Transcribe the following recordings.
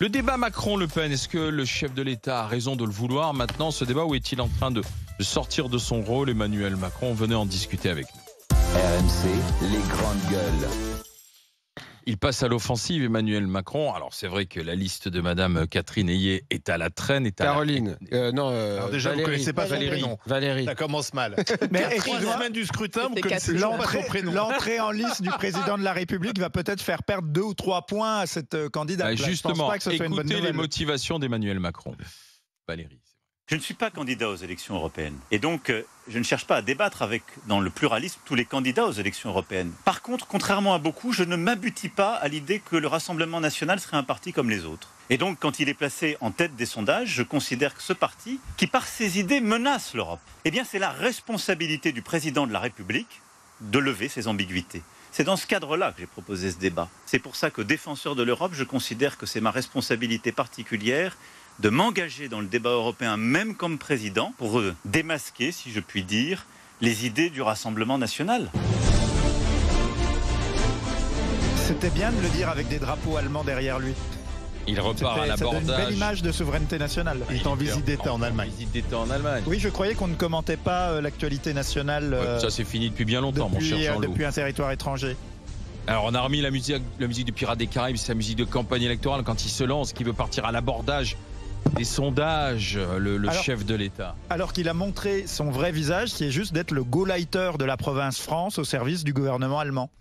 Le débat Macron-Le Pen, est-ce que le chef de l'État a raison de le vouloir maintenant, ce débat, ou est-il en train de sortir de son rôle? Emmanuel Macron, venez en discuter avec nous. RMC, les grandes gueules. Il passe à l'offensive, Emmanuel Macron. Alors c'est vrai que la liste de Madame Catherine Hayet est à la traîne. Caroline. Alors déjà, Valérie. vous ne connaissez pas son prénom. Valérie. Ça commence mal. Mais À 3 semaines du scrutin, vous connaissez toujours pas son prénom. l'entrée en liste du président de la République va peut-être faire perdre 2 ou 3 points à cette candidate. Justement, écoutez les motivations d'Emmanuel Macron. Valérie. Je ne suis pas candidat aux élections européennes. Et donc, je ne cherche pas à débattre avec, dans le pluralisme, tous les candidats aux élections européennes. Par contre, contrairement à beaucoup, je ne m'abutis pas à l'idée que le Rassemblement national serait un parti comme les autres. Et donc, quand il est placé en tête des sondages, je considère que ce parti, qui par ses idées menace l'Europe, eh bien, c'est la responsabilité du président de la République de lever ces ambiguïtés. C'est dans ce cadre-là que j'ai proposé ce débat. C'est pour ça que, défenseur de l'Europe, je considère que c'est ma responsabilité particulière de m'engager dans le débat européen, même comme président, pour démasquer, si je puis dire, les idées du Rassemblement national. C'était bien de le dire avec des drapeaux allemands derrière lui. Il repart à Ça donne une belle l'abordage. image de souveraineté nationale. Il est en visite d'État en Allemagne. Visite d'État en Allemagne. Oui, je croyais qu'on ne commentait pas l'actualité nationale Ça c'est fini depuis bien longtemps, mon cher Jean-Loup. depuis un territoire étranger. Alors on a remis la musique du Pirates des Caraïbes, c'est sa musique de campagne électorale quand il se lance, qui veut partir à l'abordage des sondages, le chef de l'État. Alors qu'il a montré son vrai visage, qui est juste d'être le Gauleiter de la province France au service du gouvernement allemand.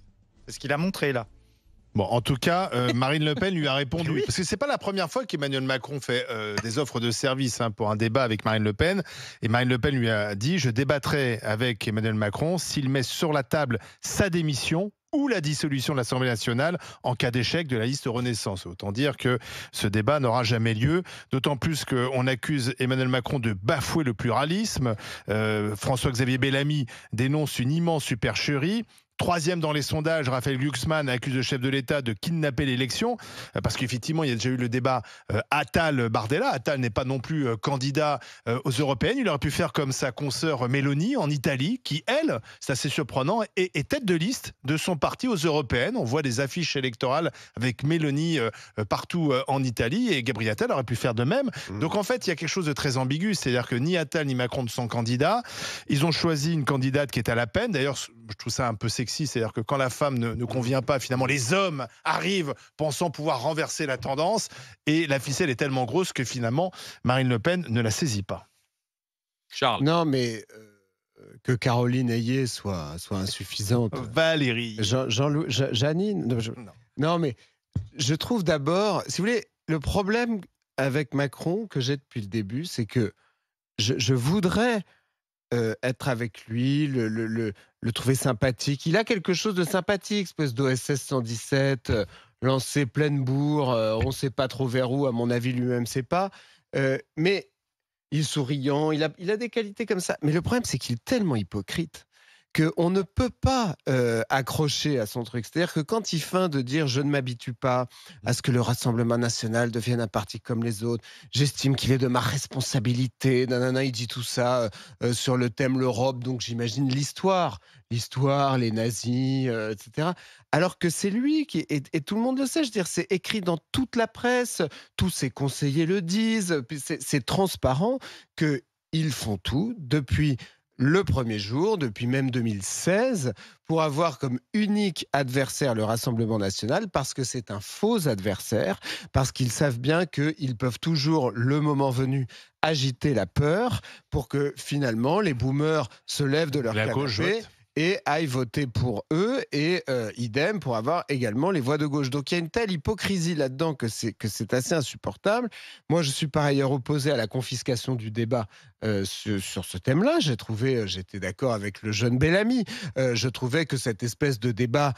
C'est ce qu'il a montré là. Bon, en tout cas, Marine Le Pen lui a répondu. Oui. Parce que c'est pas la première fois qu'Emmanuel Macron fait des offres de service pour un débat avec Marine Le Pen. Et Marine Le Pen lui a dit « Je débattrai avec Emmanuel Macron s'il met sur la table sa démission ou la dissolution de l'Assemblée nationale en cas d'échec de la liste Renaissance ». Autant dire que ce débat n'aura jamais lieu, d'autant plus qu'on accuse Emmanuel Macron de bafouer le pluralisme. François-Xavier Bellamy dénonce une immense supercherie. Troisième dans les sondages, Raphaël Glucksmann accuse le chef de l'État de kidnapper l'élection, parce qu'effectivement, il y a déjà eu le débat Attal-Bardella. Attal n'est pas non plus candidat aux européennes. Il aurait pu faire comme sa consoeur Meloni en Italie, qui, elle, c'est assez surprenant, est tête de liste de son parti aux européennes. On voit des affiches électorales avec Meloni partout en Italie, et Gabriel Attal aurait pu faire de même. Donc en fait, il y a quelque chose de très ambigu, c'est-à-dire que ni Attal ni Macron ne sont candidats. Ils ont choisi une candidate qui est à la peine. D'ailleurs, je trouve ça un peu sexy. C'est-à-dire que quand la femme ne convient pas, finalement, les hommes arrivent pensant pouvoir renverser la tendance, et la ficelle est tellement grosse que finalement, Marine Le Pen ne la saisit pas. Charles. Non, mais que Caroline Hayet soit insuffisante. Valérie. Janine. Non, mais je trouve d'abord, si vous voulez, le problème avec Macron que j'ai depuis le début, c'est que je voudrais être avec lui, le trouver sympathique. Il a quelque chose de sympathique, espèce d'OSS 117, lancé pleine bourre, on ne sait pas trop vers où, à mon avis, lui-même ne sait pas. Mais il est souriant, il a des qualités comme ça. Mais le problème, c'est qu'il est tellement hypocrite qu'on ne peut pas accrocher à son truc. C'est-à-dire que quand il feint de dire « je ne m'habitue pas à ce que le Rassemblement national devienne un parti comme les autres, j'estime qu'il est de ma responsabilité », nanana, il dit tout ça sur le thème l'Europe, donc j'imagine l'histoire, les nazis, etc. Alors que c'est lui qui, et tout le monde le sait, je veux dire, c'est écrit dans toute la presse, tous ses conseillers le disent, c'est transparent qu'ils font tout depuis le premier jour, depuis même 2016, pour avoir comme unique adversaire le Rassemblement national, parce que c'est un faux adversaire, parce qu'ils savent bien qu'ils peuvent toujours, le moment venu, agiter la peur pour que finalement les boomers se lèvent de leur canapé et aillent voter pour eux, et idem pour avoir également les voix de gauche. Donc il y a une telle hypocrisie là-dedans que c'est assez insupportable. Moi, je suis par ailleurs opposé à la confiscation du débat sur ce thème-là. J'étais d'accord avec le jeune Bellamy. Je trouvais que cette espèce de débat,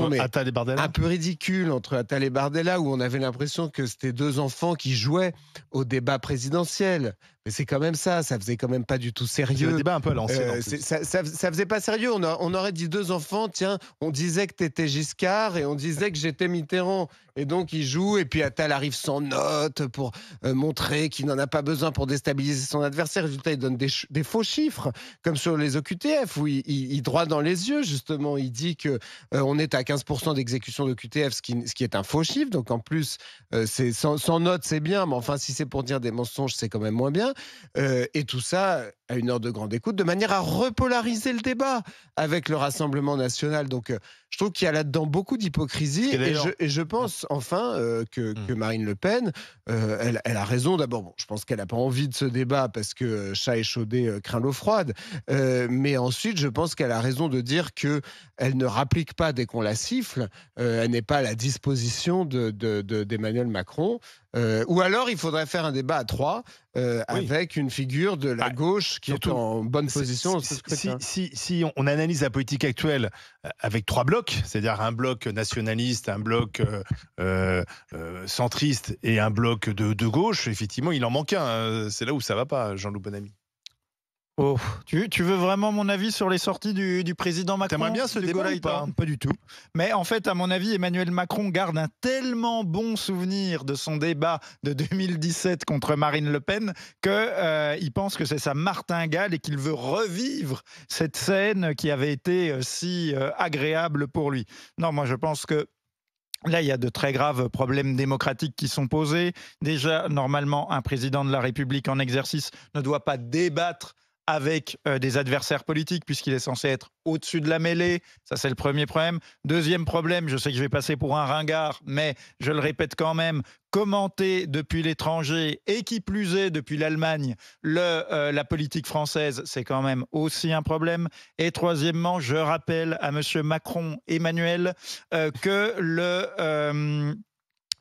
mais Attal et Bardella, un peu ridicule entre Attal et Bardella, où on avait l'impression que c'était deux enfants qui jouaient au débat présidentiel. Mais c'est quand même ça faisait quand même pas du tout sérieux. C'est un débat un peu à l'ancienne. Ça faisait pas sérieux. On aurait dit deux enfants, tiens, on disait que t'étais Giscard et on disait que j'étais Mitterrand. Et donc il joue, et puis Attal arrive sans note pour montrer qu'il n'en a pas besoin pour déstabiliser son adversaire. Résultat, il donne des faux chiffres, comme sur les OQTF, où il droit dans les yeux, justement. Il dit qu'on on est à 15% d'exécution de QTF, ce qui est un faux chiffre. Donc en plus, c'est sans note, c'est bien, mais enfin, si c'est pour dire des mensonges, c'est quand même moins bien. Et tout ça à une heure de grande écoute, de manière à repolariser le débat avec le Rassemblement national. Donc je trouve qu'il y a là-dedans beaucoup d'hypocrisie. Et je pense enfin que Marine Le Pen, elle a raison. D'abord, bon, je pense qu'elle n'a pas envie de ce débat parce que chat échaudé craint l'eau froide. Mais ensuite, je pense qu'elle a raison de dire qu'elle ne rapplique pas dès qu'on la siffle. Elle n'est pas à la disposition d'Emmanuel Macron. Ou alors, il faudrait faire un débat à 3 avec une figure de la gauche qui est en bonne position. Si on analyse la politique actuelle avec 3 blocs, c'est-à-dire un bloc nationaliste, un bloc centriste et un bloc de gauche, effectivement, il en manque un. C'est là où ça va pas, Jean-Loup Bonamy. Oh, tu veux vraiment mon avis sur les sorties du président Macron? T'aimerais bien ce débat ou pas? Pas du tout. Mais en fait, à mon avis, Emmanuel Macron garde un tellement bon souvenir de son débat de 2017 contre Marine Le Pen qu'il pense que c'est sa martingale et qu'il veut revivre cette scène qui avait été si agréable pour lui. Non, moi je pense que là, il y a de très graves problèmes démocratiques qui sont posés. Déjà, normalement, un président de la République en exercice ne doit pas débattre avec des adversaires politiques, puisqu'il est censé être au-dessus de la mêlée. Ça, c'est le premier problème. Deuxième problème, je sais que je vais passer pour un ringard, mais je le répète quand même, commenter depuis l'étranger, et qui plus est depuis l'Allemagne, la politique française, c'est quand même aussi un problème. Et troisièmement, je rappelle à M. Macron, Emmanuel, que le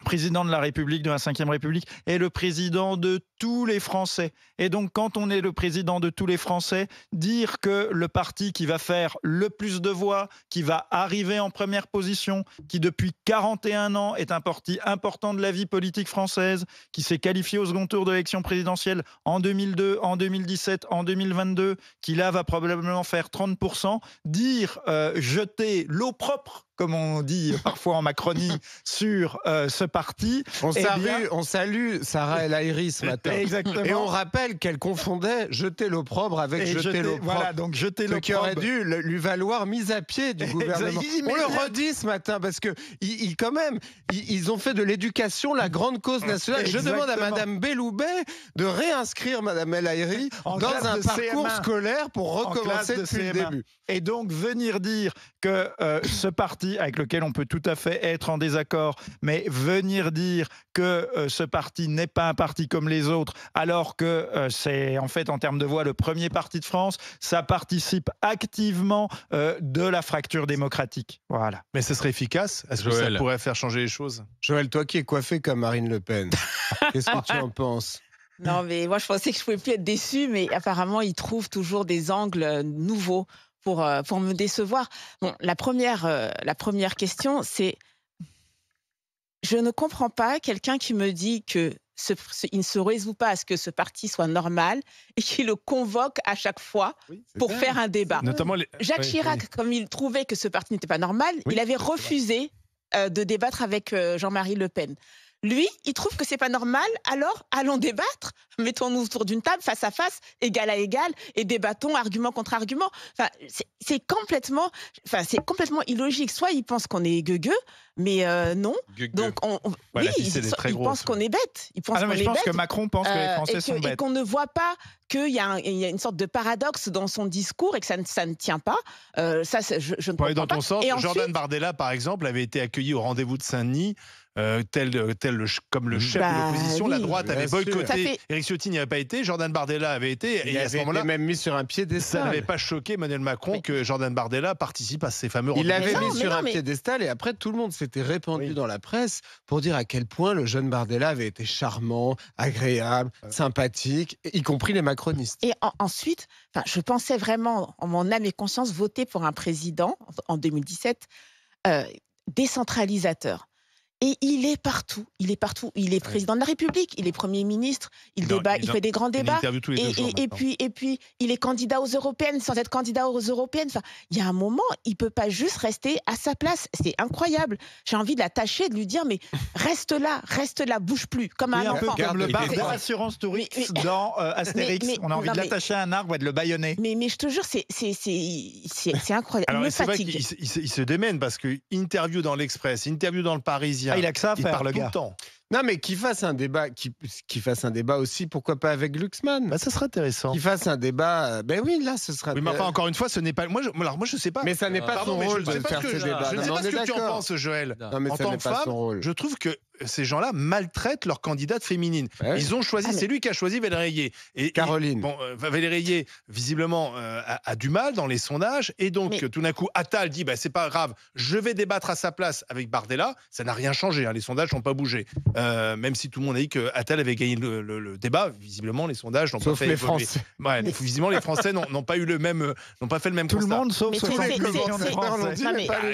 président de la République, de la Ve République, est le président de tous les Français. Et donc, quand on est le président de tous les Français, dire que le parti qui va faire le plus de voix, qui va arriver en première position, qui depuis 41 ans est un parti important de la vie politique française, qui s'est qualifié au second tour de l'élection présidentielle en 2002, en 2017, en 2022, qui là va probablement faire 30%, dire jeter l'eau propre, comme on dit parfois en Macronie, sur ce parti. On salue Sarah El Haïry ce matin. Exactement. Et on rappelle qu'elle confondait jeter l'opprobre avec jeter l'eau propre. Voilà, donc jeter l'opprobre. Ce qui aurait dû lui valoir mise à pied du gouvernement. On le redit ce matin parce que quand même, ils ont fait de l'éducation la grande cause nationale. Exactement. Je demande à Madame Belloubet de réinscrire Madame El Haïry dans un parcours scolaire pour recommencer depuis le début. Et donc venir dire que ce parti avec lequel on peut tout à fait être en désaccord, mais venir dire que ce parti n'est pas un parti comme les autres, alors que c'est en fait en termes de voix le premier parti de France, ça participe activement de la fracture démocratique. Voilà. Mais ce serait efficace? Est-ce que ça pourrait faire changer les choses? Joël, toi qui es coiffé comme Marine Le Pen, qu'est-ce que tu en penses? Non, mais moi je pensais que je pouvais plus être déçue, mais apparemment ils trouvent toujours des angles nouveaux pour me décevoir. Bon, la première question, c'est je ne comprends pas quelqu'un qui me dit que il ne se résout pas à ce que ce parti soit normal et qui le convoque à chaque fois pour faire un débat. Notamment Jacques Chirac, comme il trouvait que ce parti n'était pas normal, il avait refusé de débattre avec Jean-Marie Le Pen. Lui, il trouve que c'est pas normal, alors allons débattre, mettons-nous autour d'une table, face à face, égal à égal, et débattons argument contre argument. Enfin, c'est complètement illogique. Soit il pense qu'on est gueugueux, mais non. Donc oui, il pense qu'on est bête. Je pense que Macron pense que les Français sont bêtes. Et qu'on ne voit pas qu'il y a une sorte de paradoxe dans son discours et que ça ne tient pas. Je ne comprends pas. Dans ton sens, et Jordan ensuite, Bardella, par exemple, avait été accueilli au rendez-vous de Saint-Denis. Comme le chef de l'opposition, la droite avait boycotté. Éric Ciotti n'y avait pas été, Jordan Bardella avait été. Et à ce moment-là, même mis sur un piédestal. Ça n'avait pas choqué Emmanuel Macron que Jordan Bardella participe à ces fameux rendez-vous. Il l'avait mis sur un piédestal et après tout le monde s'était répandu dans la presse pour dire à quel point le jeune Bardella avait été charmant, agréable, sympathique, y compris les macronistes. Et ensuite, je pensais vraiment, en mon âme et conscience, voter pour un président en 2017 décentralisateur. Et il est partout. Il est partout. Il est président de la République. Il est Premier ministre. Il débat. Il fait des grands débats. Et puis, il est candidat aux européennes sans être candidat aux européennes. Enfin, il y a un moment, il peut pas juste rester à sa place. C'est incroyable. J'ai envie de l'attacher, de lui dire mais reste là, bouge plus, comme un enfant. Un peu comme le bar d'assurance touriste dans Astérix. On a envie de l'attacher à un arbre et de le bâillonner. Mais je te jure, c'est incroyable. Alors, il me c'est vrai fatigue. qu'il se démène parce que interview dans l'Express, interview dans le Parisien. Il a que ça à faire, le tout gars. le temps. Non, mais qu'il fasse un débat, qu'il fasse un débat aussi, pourquoi pas avec Glucksmann. Bah, ça serait intéressant. Qu'il fasse un débat. Ben oui, là, ce sera. Oui, mais enfin, encore une fois, ce n'est pas. Moi, je sais pas. Mais ça n'est pas son rôle de faire ces débats. Je ne sais pas ce que tu en penses, Joël. Non, mais en ça tant n'est que pas femme, son rôle. je trouve que ces gens-là maltraitent leur candidate féminine. Ouais. Ils ont choisi, c'est lui qui a choisi Valérie Ayé. Et Caroline. Bon, Valérie Ayé, visiblement, a du mal dans les sondages. Et donc, tout d'un coup, Attal dit c'est pas grave, je vais débattre à sa place avec Bardella. Ça n'a rien changé. Hein, les sondages n'ont pas bougé. Même si tout le monde a dit que Attal avait gagné le débat, visiblement, les sondages n'ont pas fait. Sauf les Français. Ouais, visiblement, les Français n'ont pas eu le même, n'ont pas fait le même Tout constat. le monde, sauf Mais 70 millions de Français.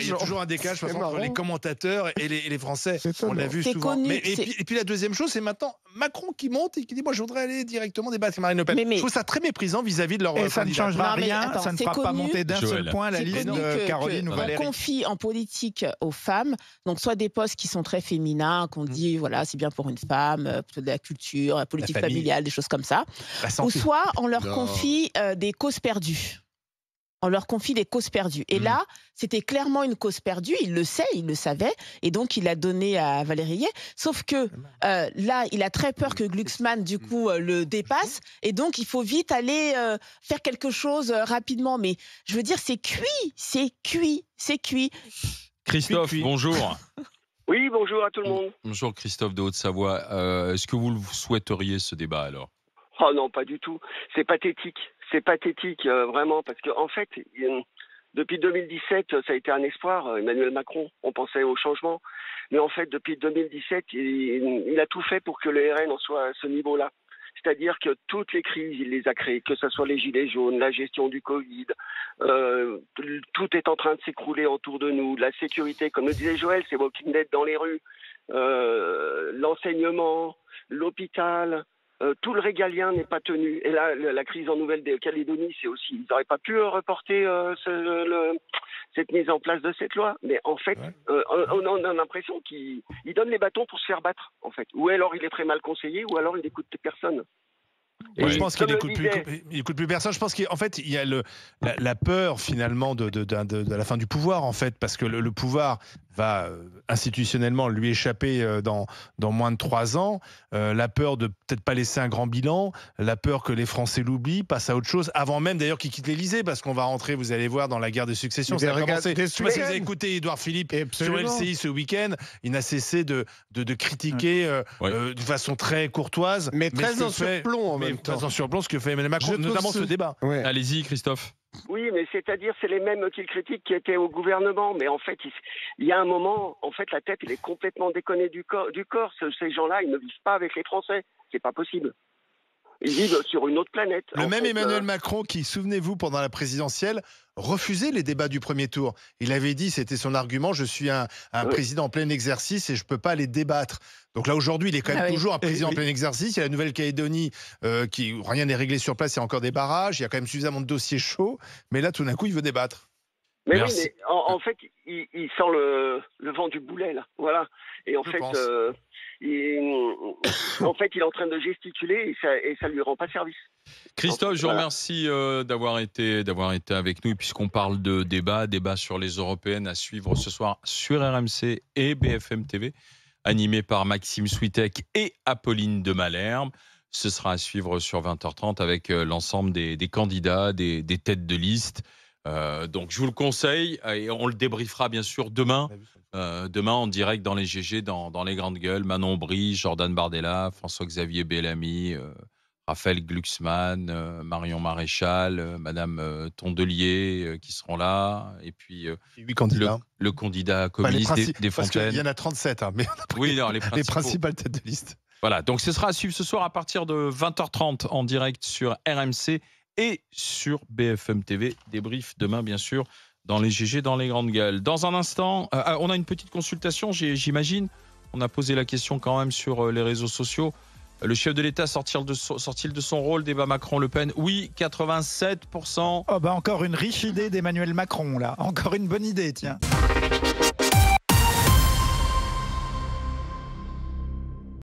Il y a toujours un décalage entre les commentateurs et les Français. On l'a vu souvent. Connu, et puis la deuxième chose, c'est maintenant Macron qui monte et qui dit moi je voudrais aller directement débattre avec Marine Le Pen. Mais je trouve ça très méprisant vis-à-vis de leur Et ça ne changera rien, attends, ça ne c'est fera pas connu. monter d'un seul Joël. point la C'est liste connu de Caroline ou on Valérie. confie en politique aux femmes, donc soit des postes qui sont très féminins, qu'on dit voilà c'est bien pour une femme, plutôt de la culture, la politique famille. familiale, des choses comme ça, La ou santé. soit on leur Non. confie des causes perdues. On leur confie des causes perdues. Et là, c'était clairement une cause perdue. Il le sait, il le savait. Et donc, il l'a donné à Valérie Ayé. Sauf que là, il a très peur que Glucksmann, du coup, le dépasse. Et donc, il faut vite aller faire quelque chose rapidement. Mais je veux dire, c'est cuit. C'est cuit. C'est cuit. Christophe, bonjour. Oui, bonjour à tout le monde. Bonjour Christophe de Haute-Savoie. Est-ce que vous le souhaiteriez ce débat alors? Oh non, pas du tout. C'est pathétique. C'est pathétique, vraiment, parce qu'en fait, depuis 2017, ça a été un espoir, Emmanuel Macron. On pensait au changement. Mais en fait, depuis 2017, il a tout fait pour que le RN en soit à ce niveau-là. C'est-à-dire que toutes les crises, il les a créées, que ce soit les gilets jaunes, la gestion du Covid, tout est en train de s'écrouler autour de nous. La sécurité, comme le disait Joël, c'est Walking Dead dans les rues, l'enseignement, l'hôpital, tout le régalien n'est pas tenu. Et là, la crise en Nouvelle-Calédonie, c'est aussi, ils n'auraient pas pu reporter cette mise en place de cette loi. Mais en fait, on a l'impression qu'il donne les bâtons pour se faire battre, en fait. Ou alors il est très mal conseillé, ou alors il n'écoute personne. Moi, je pense qu'il n'écoute plus personne. Je pense qu'en fait, il y a la peur finalement de la fin du pouvoir, en fait, parce que le pouvoir va institutionnellement lui échapper dans moins de 3 ans. La peur de peut-être pas laisser un grand bilan, la peur que les Français l'oublient, passent à autre chose, avant même d'ailleurs qu'il quitte l'Élysée, parce qu'on va rentrer, vous allez voir, dans la guerre de succession. Ça a commencé. Je sais pas si vous avez écouté Édouard Philippe sur LCI ce week-end. Il n'a cessé de critiquer de façon très courtoise, mais très en surplomb en même temps. Très en surplomb ce que fait Emmanuel Macron, notamment ce débat. Ouais. Allez-y Christophe. Oui, mais c'est-à-dire, c'est les mêmes qu'il critique qui étaient au gouvernement. Mais en fait, il y a un moment, en fait, la tête, elle est complètement déconnée du corps. Ces gens-là, ils ne vivent pas avec les Français. C'est pas possible. Ils vivent sur une autre planète. Le même Emmanuel Macron qui, souvenez-vous, pendant la présidentielle, refusait les débats du premier tour. Il avait dit, c'était son argument, je suis un président en plein exercice et je ne peux pas les débattre. Donc là, aujourd'hui, il est quand même toujours un président en plein exercice. Il y a la Nouvelle-Calédonie où rien n'est réglé sur place, il y a encore des barrages, il y a quand même suffisamment de dossiers chauds. Mais là, tout d'un coup, il veut débattre. Mais merci. Oui, mais en fait, il sent le vent du boulet, là. Voilà. Et en fait, il est en train de gesticuler et ça lui rend pas service. Christophe, je vous remercie d'avoir été avec nous. Et puisqu'on parle de débat sur les européennes à suivre ce soir sur RMC et BFM TV, animé par Maxime Switek et Apolline de Malherbe. Ce sera à suivre sur 20h30 avec l'ensemble des candidats, des têtes de liste. Donc je vous le conseille et on le débriefera bien sûr demain en direct dans les GG, dans les grandes gueules. Manon Bry, Jordan Bardella, François-Xavier Bellamy, Raphaël Glucksmann, Marion Maréchal, Madame Tondelier qui seront là, et puis le candidat communiste des Fontaines. Il y en a 37, hein, mais oui, non, les principales têtes de liste. Voilà, donc ce sera à suivre ce soir à partir de 20h30 en direct sur RMC et sur BFM TV. Débrief demain, bien sûr, dans les GG, dans les grandes gueules. Dans un instant, on a une petite consultation, j'imagine. On a posé la question quand même sur les réseaux sociaux. Le chef de l'État sort-il de son rôle? Débat Macron-Le Pen. Oui, 87%. Oh bah encore une riche idée d'Emmanuel Macron, là. Encore une bonne idée, tiens.